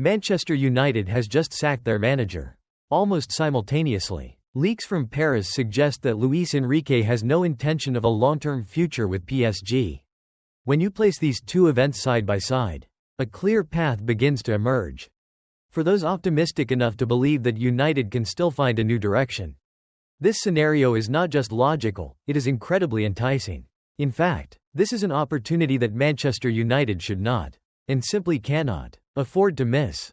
Manchester United has just sacked their manager. Almost simultaneously, leaks from Paris suggest that Luis Enrique has no intention of a long-term future with PSG. When you place these two events side by side, a clear path begins to emerge. For those optimistic enough to believe that United can still find a new direction, this scenario is not just logical, it is incredibly enticing. In fact, this is an opportunity that Manchester United should not, and simply cannot, afford to miss.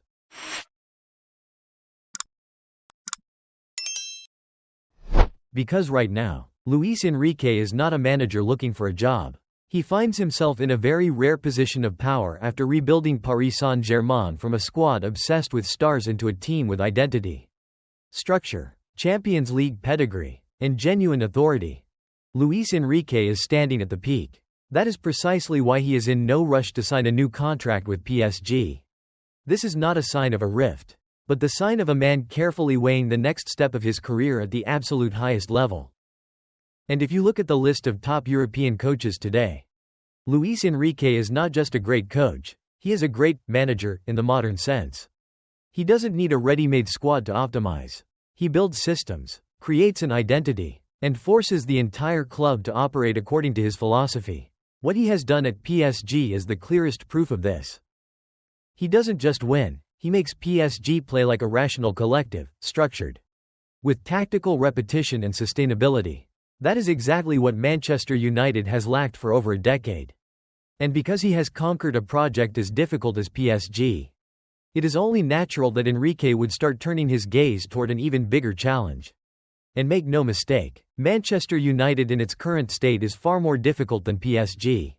Because right now, Luis Enrique is not a manager looking for a job. He finds himself in a very rare position of power after rebuilding Paris Saint-Germain from a squad obsessed with stars into a team with identity, structure, Champions League pedigree, and genuine authority. Luis Enrique is standing at the peak. That is precisely why he is in no rush to sign a new contract with PSG. This is not a sign of a rift, but the sign of a man carefully weighing the next step of his career at the absolute highest level. And if you look at the list of top European coaches today, Luis Enrique is not just a great coach, he is a great manager in the modern sense. He doesn't need a ready-made squad to optimize. He builds systems, creates an identity, and forces the entire club to operate according to his philosophy. What he has done at PSG is the clearest proof of this. He doesn't just win, he makes PSG play like a rational collective, structured, with tactical repetition and sustainability. That is exactly what Manchester United has lacked for over a decade. And because he has conquered a project as difficult as PSG, it is only natural that Enrique would start turning his gaze toward an even bigger challenge. And make no mistake, Manchester United in its current state is far more difficult than PSG.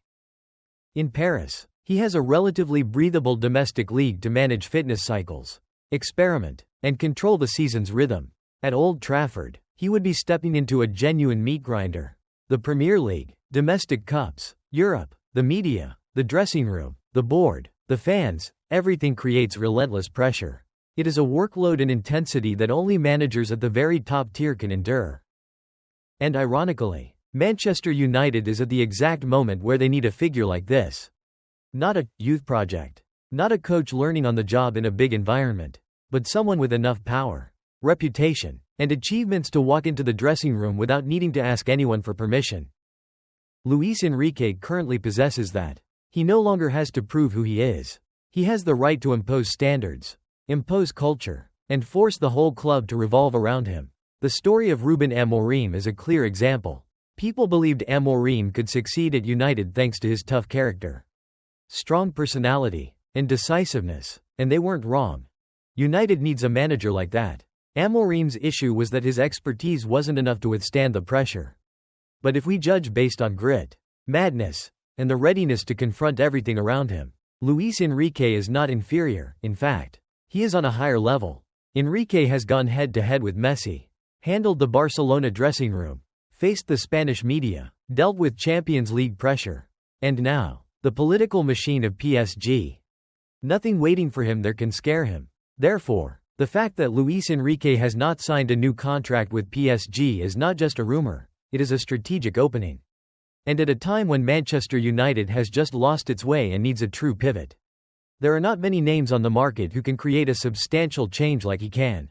In Paris, he has a relatively breathable domestic league to manage fitness cycles, experiment, and control the season's rhythm. At Old Trafford, he would be stepping into a genuine meat grinder. The Premier League, domestic cups, Europe, the media, the dressing room, the board, the fans, everything creates relentless pressure. It is a workload and intensity that only managers at the very top tier can endure. And ironically, Manchester United is at the exact moment where they need a figure like this. Not a youth project, not a coach learning on the job in a big environment, but someone with enough power, reputation, and achievements to walk into the dressing room without needing to ask anyone for permission. Luis Enrique currently possesses that. He no longer has to prove who he is. He has the right to impose standards, impose culture, and force the whole club to revolve around him. The story of Ruben Amorim is a clear example. People believed Amorim could succeed at United thanks to his tough character, strong personality, and decisiveness, and they weren't wrong. United needs a manager like that. Amorim's issue was that his expertise wasn't enough to withstand the pressure. But if we judge based on grit, madness, and the readiness to confront everything around him, Luis Enrique is not inferior. In fact, he is on a higher level. Enrique has gone head-to-head with Messi, handled the Barcelona dressing room, faced the Spanish media, dealt with Champions League pressure, and now, the political machine of PSG. Nothing waiting for him there can scare him. Therefore, the fact that Luis Enrique has not signed a new contract with PSG is not just a rumor, it is a strategic opening. And at a time when Manchester United has just lost its way and needs a true pivot. There are not many names on the market who can create a substantial change like he can.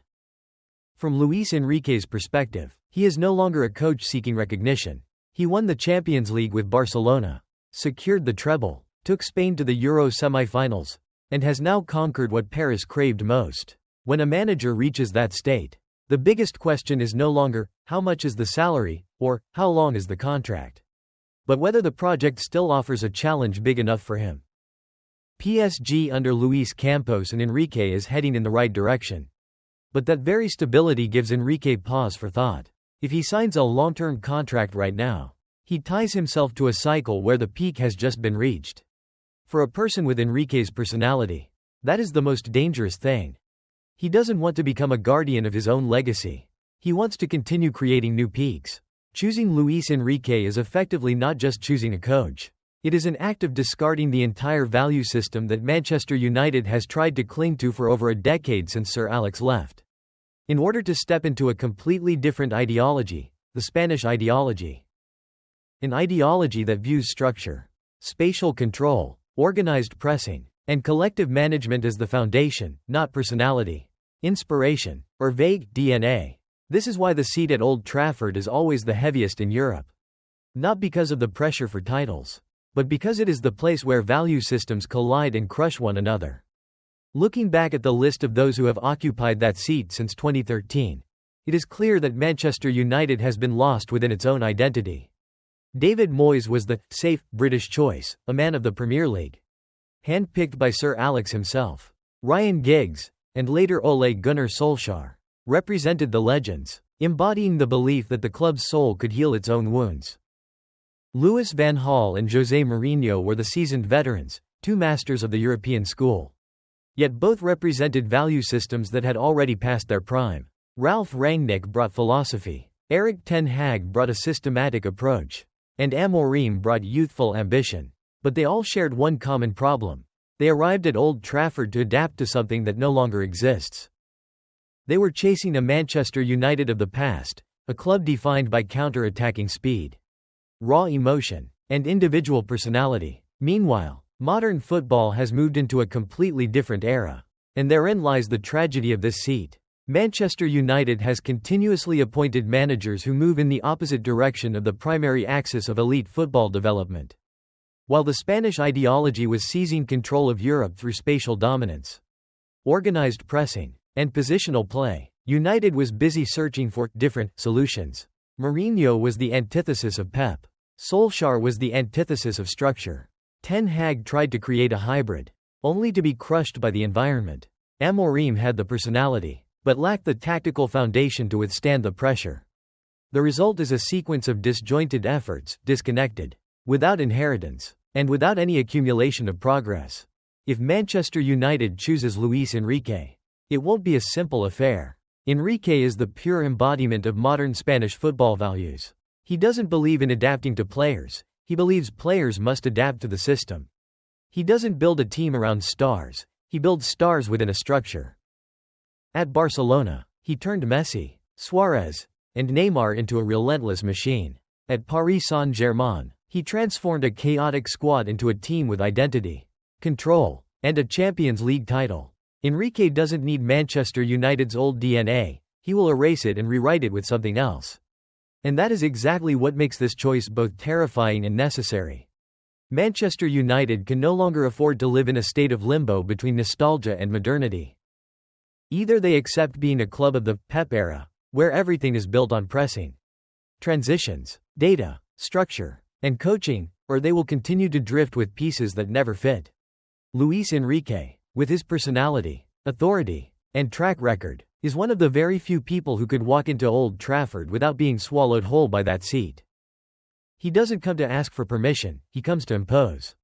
From Luis Enrique's perspective, he is no longer a coach seeking recognition. He won the Champions League with Barcelona, secured the treble, took Spain to the Euro semi-finals, and has now conquered what Paris craved most. When a manager reaches that state, the biggest question is no longer, how much is the salary, or, how long is the contract? But whether the project still offers a challenge big enough for him. PSG under Luis Campos and Enrique is heading in the right direction. But that very stability gives Enrique pause for thought. If he signs a long-term contract right now, he ties himself to a cycle where the peak has just been reached. For a person with Enrique's personality, that is the most dangerous thing. He doesn't want to become a guardian of his own legacy. He wants to continue creating new peaks. Choosing Luis Enrique is effectively not just choosing a coach. It is an act of discarding the entire value system that Manchester United has tried to cling to for over a decade since Sir Alex left. In order to step into a completely different ideology, the Spanish ideology. An ideology that views structure, spatial control, organized pressing, And collective management is the foundation, not personality, inspiration, or vague DNA. This is why the seat at Old Trafford is always the heaviest in Europe. Not because of the pressure for titles, but because it is the place where value systems collide and crush one another. Looking back at the list of those who have occupied that seat since 2013, it is clear that Manchester United has been lost within its own identity. David Moyes was the safe British choice, a man of the Premier League, handpicked by Sir Alex himself. Ryan Giggs, and later Ole Gunnar Solskjaer, represented the legends, embodying the belief that the club's soul could heal its own wounds. Louis van Gaal and José Mourinho were the seasoned veterans, two masters of the European school. Yet both represented value systems that had already passed their prime. Ralf Rangnick brought philosophy, Erik ten Hag brought a systematic approach, and Amorim brought youthful ambition. But they all shared one common problem. They arrived at Old Trafford to adapt to something that no longer exists. They were chasing a Manchester United of the past, a club defined by counter-attacking speed, raw emotion, and individual personality. Meanwhile, modern football has moved into a completely different era. And therein lies the tragedy of this seat. Manchester United has continuously appointed managers who move in the opposite direction of the primary axis of elite football development. While the Spanish ideology was seizing control of Europe through spatial dominance, organized pressing, and positional play, United was busy searching for different solutions. Mourinho was the antithesis of Pep. Solskjaer was the antithesis of structure. Ten Hag tried to create a hybrid, only to be crushed by the environment. Amorim had the personality, but lacked the tactical foundation to withstand the pressure. The result is a sequence of disjointed efforts, disconnected, without inheritance, and without any accumulation of progress. If Manchester United chooses Luis Enrique, it won't be a simple affair. Enrique is the pure embodiment of modern Spanish football values. He doesn't believe in adapting to players, he believes players must adapt to the system. He doesn't build a team around stars, he builds stars within a structure. At Barcelona, he turned Messi, Suarez, and Neymar into a relentless machine. At Paris Saint-Germain, he transformed a chaotic squad into a team with identity, control, and a Champions League title. Enrique doesn't need Manchester United's old DNA, he will erase it and rewrite it with something else. And that is exactly what makes this choice both terrifying and necessary. Manchester United can no longer afford to live in a state of limbo between nostalgia and modernity. Either they accept being a club of the Pep era, where everything is built on pressing, transitions, data, structure, and coaching, or they will continue to drift with pieces that never fit. Luis Enrique, with his personality, authority, and track record, is one of the very few people who could walk into Old Trafford without being swallowed whole by that seat. He doesn't come to ask for permission, he comes to impose.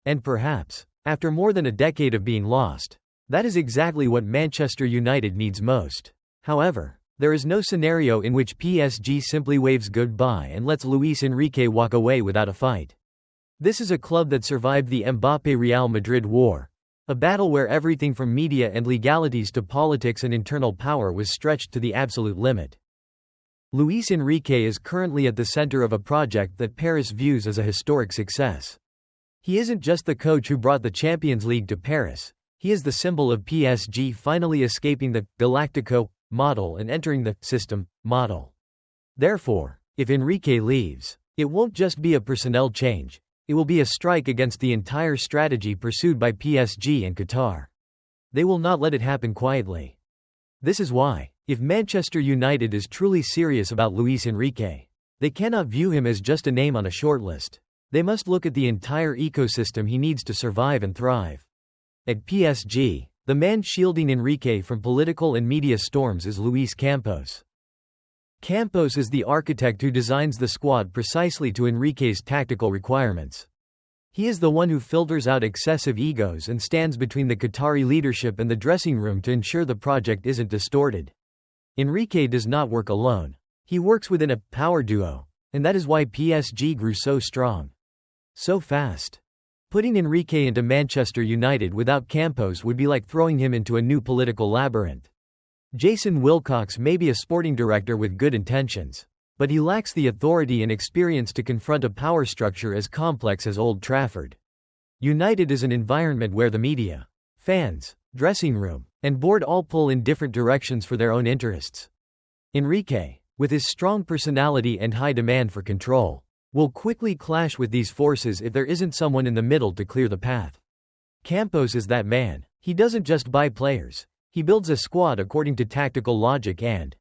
And perhaps, after more than a decade of being lost, that is exactly what Manchester United needs most. However, there is no scenario in which PSG simply waves goodbye and lets Luis Enrique walk away without a fight. This is a club that survived the Mbappé-Real Madrid war, a battle where everything from media and legalities to politics and internal power was stretched to the absolute limit. Luis Enrique is currently at the center of a project that Paris views as a historic success. He isn't just the coach who brought the Champions League to Paris, he is the symbol of PSG finally escaping the Galactico model and entering the system model. Therefore, if Enrique leaves, it won't just be a personnel change, it will be a strike against the entire strategy pursued by PSG and Qatar. They will not let it happen quietly. This is why, if Manchester United is truly serious about Luis Enrique, they cannot view him as just a name on a shortlist. They must look at the entire ecosystem he needs to survive and thrive. At PSG, the man shielding Enrique from political and media storms is Luis Campos. Campos is the architect who designs the squad precisely to Enrique's tactical requirements. He is the one who filters out excessive egos and stands between the Qatari leadership and the dressing room to ensure the project isn't distorted. Enrique does not work alone. He works within a power duo, and that is why PSG grew so strong, so fast. Putting Enrique into Manchester United without Campos would be like throwing him into a new political labyrinth. Jason Wilcox may be a sporting director with good intentions, but he lacks the authority and experience to confront a power structure as complex as Old Trafford. United is an environment where the media, fans, dressing room, and board all pull in different directions for their own interests. Enrique, with his strong personality and high demand for control, will quickly clash with these forces if there isn't someone in the middle to clear the path. Campos is that man. He doesn't just buy players, he builds a squad according to tactical logic and,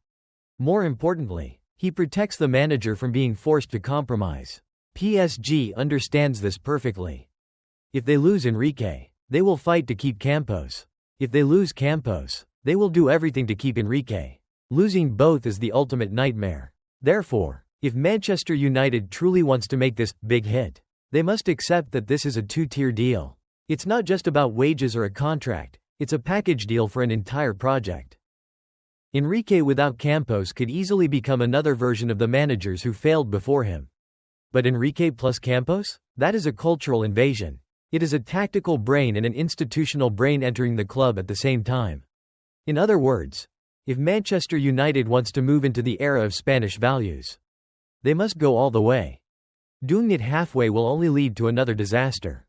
more importantly, he protects the manager from being forced to compromise. PSG understands this perfectly. If they lose Enrique, they will fight to keep Campos. If they lose Campos, they will do everything to keep Enrique. Losing both is the ultimate nightmare. Therefore, if Manchester United truly wants to make this big hit, they must accept that this is a two-tier deal. It's not just about wages or a contract, it's a package deal for an entire project. Enrique without Campos could easily become another version of the managers who failed before him. But Enrique plus Campos? That is a cultural invasion. It is a tactical brain and an institutional brain entering the club at the same time. In other words, if Manchester United wants to move into the era of Spanish values, they must go all the way. Doing it halfway will only lead to another disaster.